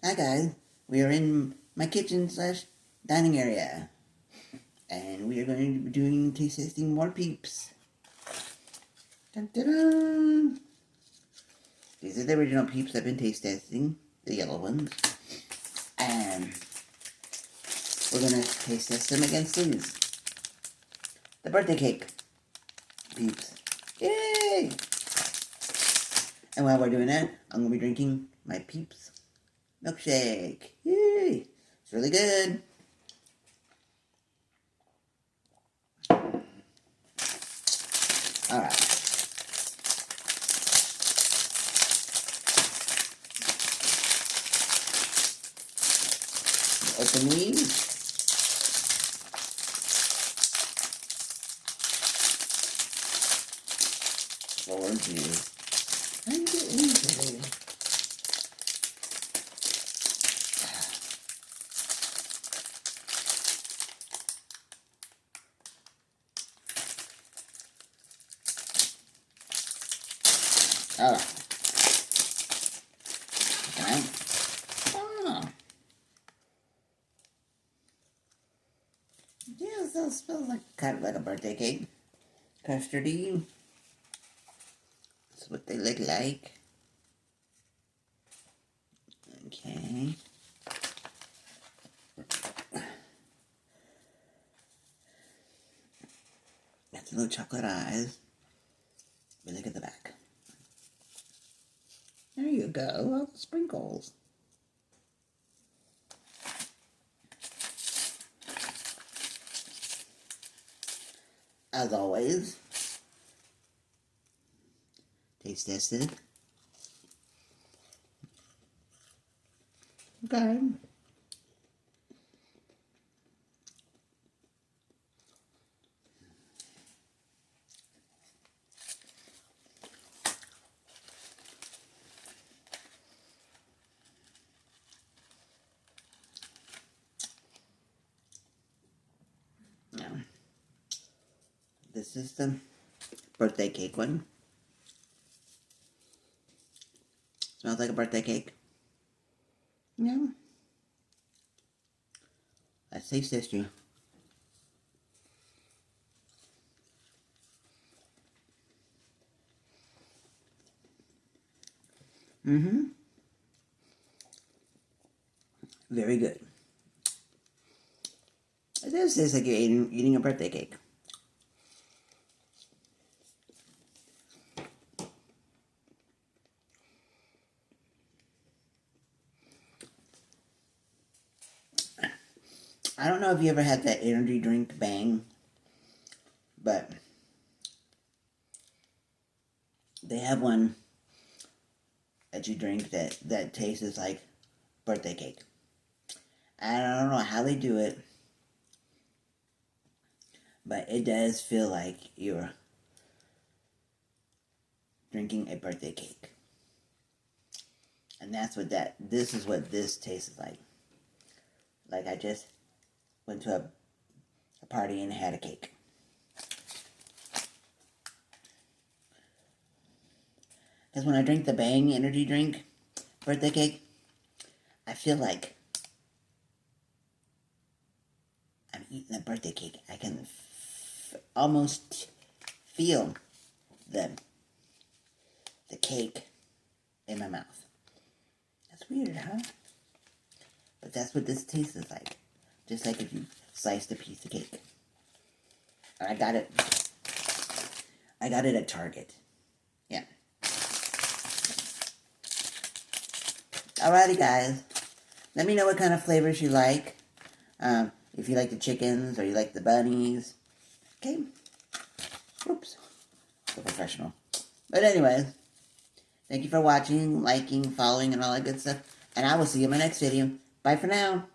Hi guys, we are in my kitchen slash dining area, and we are going to be doing taste testing more Peeps. Dun, dun, dun. These are the original Peeps I've been taste testing, the yellow ones, and we're going to taste test them against these. The birthday cake Peeps. Yay! And while we're doing that, I'm going to be drinking my Peeps milkshake. Yay! It's really good. Alright. Open these. Forward view. And get into it. Alright. Okay. Oh. Yeah, so it smells like kind of like a birthday cake. Custardy. That's what they look like. Okay. Got little chocolate eyes. But look at the back. There you go, all the sprinkles. As always, taste tested. Okay. Now, this is the birthday cake one. Smells like a birthday cake. Yeah. Let's taste this, you. Mm-hmm. Very good. It does taste like you're eating a birthday cake. I don't know if you ever had that energy drink Bang, but they have one that you drink that tastes like birthday cake. And I don't know how they do it, but it does feel like you're drinking a birthday cake. And that's what this is what this tastes like. Like I just went to a party and had a cake. Because when I drink the Bang energy drink birthday cake, I feel like I'm eating a birthday cake. I can almost feel the cake in my mouth. That's weird, huh? But that's what this tastes like. Just like if you sliced a piece of cake. And I got it at Target. Yeah. Alrighty, guys. Let me know what kind of flavors you like. If you like the chickens or you like the bunnies. Okay. Oops. So professional. But anyways, thank you for watching, liking, following, and all that good stuff. And I will see you in my next video. Bye for now.